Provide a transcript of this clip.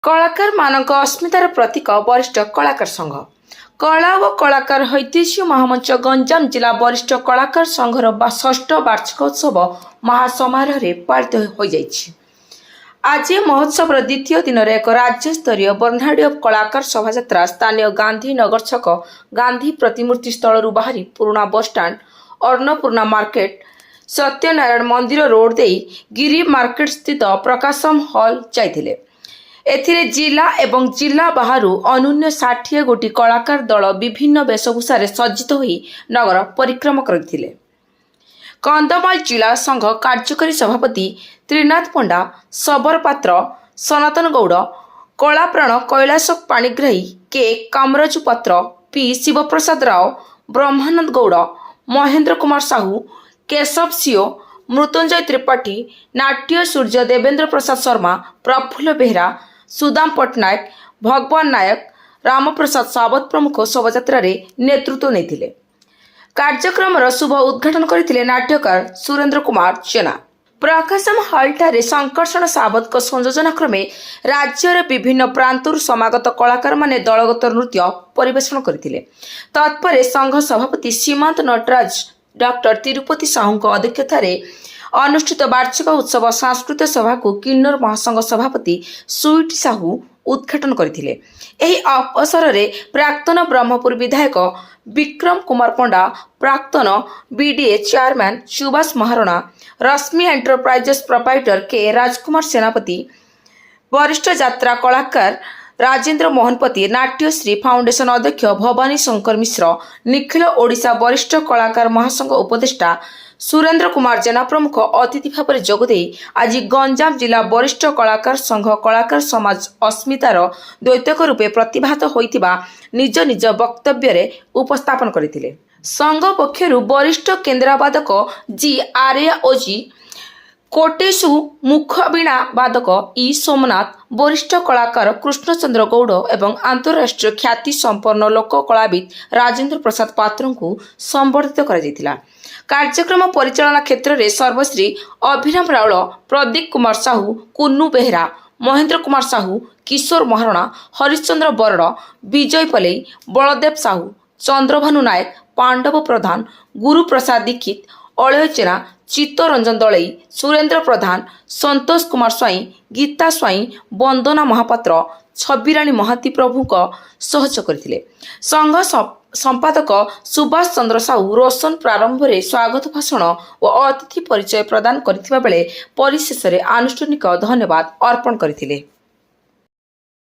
कलाकार मानक अस्मितार प्रतीक वरिष्ठ कलाकार संघ कला व कलाकार ऐतिह्य महामंच गंजाम जिला वरिष्ठ कलाकार संघर 6ठ वार्षिकोत्सव महासमारोह पालित हो जाइछि। आज महोत्सव द्वितीय दिन एक राज्य स्तरीय बर्नाडी कलाकार शोभायात्रा स्थानीय गांधी नगर छक गांधी प्रतिमूर्ति स्थल बाहरी पुराना बसस्टाण्ड अन्नपूर्णा मार्केट सत्यनारायण मंदिर रोड दे गिरी मार्केट स्थित प्रकाशम हॉल जाइथिले। एथिरे जिला एवं जिला बाहरु अन्यून 60 गोटी कलाकार दल विभिन्न वेशभूषा सज्जित होई नगर परिक्रमा करथिले। कंधमाल जिला संघ कार्यकारी सभापति त्रिनाथ पंडा, सबर पात्र, सनातन गौड़, कलाप्राण कैलाश पाणिग्राही, के कामराजू पात्र, पी शिवप्रसाद राव, ब्रह्मानंद गौड़, महेंद्र कुमार साहू, केशव सिओ, मृत्युंजय त्रिपाठी, नाट्य सूर्य देवेंद्र प्रसाद शर्मा, प्रफुल्ल बेहरा, सुदाम पट्टनायक, भगवान नायक, रामप्रसाद सावत प्रमुख शोभायात्रा नेतृत्व नेथिले। कार्यक्रम शुभ उद्घाटन करथिले नाट्यकार सुरेंद्र कुमार जेना। प्रकाशम हॉल संकर्षण सावत संयोजन क्रमे राज्यर विभिन्न प्रांतर समागत कलाकार माने दलगत नृत्य परिवेषण करथिले। तत्पर संघ सभापति सीमांत नटराज डॉक्टर तिरुपति साहू अध्यक्षतार अनुष्ठित वार्षिक उत्सव सांस्कृतिक सभा को किन्नर महासंघ सभापति सुईट साहू उद्घाटन करथिले। एही अवसर रे प्राक्तन ब्रह्मपुर विधायक विक्रम कुमार पंडा, प्राक्तन बीडीए चेयरमैन सुभाष महारणा, रश्मि एंटरप्राइजेस प्रोप्राइटर के राजकुमार सेनापति, वरिष्ठ यात्रा कलाकार राजेंद्र मोहनपति, नाट्यश्री फाउंडेशन अध्यक्ष भवानी शंकर मिश्र, निखिल ओडिशा वरिष्ठ कलाकार महासंघ उपदेष्टा सुरेंद्र कुमार जेना प्रमुख अतिथि भाव में जोगदे आज गंजाम जिला वरिष्ठ कलाकार संघ कलाकार समाज अस्मितार द्वैतक रूपे प्रतिभात होइतिबा निज निज वक्तव्य उपस्थापन करथिले। संघ पक्षर वरिष्ठ केन्द्रावादक जी आर्या ओजी, कोटेशु मुखवीणा वादक ई सोमनाथ, वरिष्ठ कलाकार कृष्णचंद्र गौड़ एवं अंतरराष्ट्रीय ख्याति संपन्न लोक कलाविद राजेंद्र प्रसाद पात्र को संबर्धित करा। कार्यक्रम परिचालना क्षेत्र में सर्वश्री अभिराम राउल, प्रदीप कुमार साहू, कुन्नू बेहरा, महेंद्र कुमार साहू, किशोर महारणा, हरिश्चंद्र बरड़, विजय पलेई, बलदेव साहू, चंद्रभानु नायक, पांडव प्रधान, गुरु प्रसाद दीक्षित, अळय जेना, चित्तरंजन दलई, सुरेंद्र प्रधान, संतोष कुमार स्वाई, गीता स्वाई, वंदना महापात्र, छबिराणी महाती प्रभुक सहयोग करथिले। संघ संपादक सुभाष चंद्र साहू रोशन प्रारंभ में स्वागत भाषण और अतिथि परिचय प्रदान करथिबा बेले परिशेष रे आनुष्ठानिक धन्यवाद अर्पण करथिले।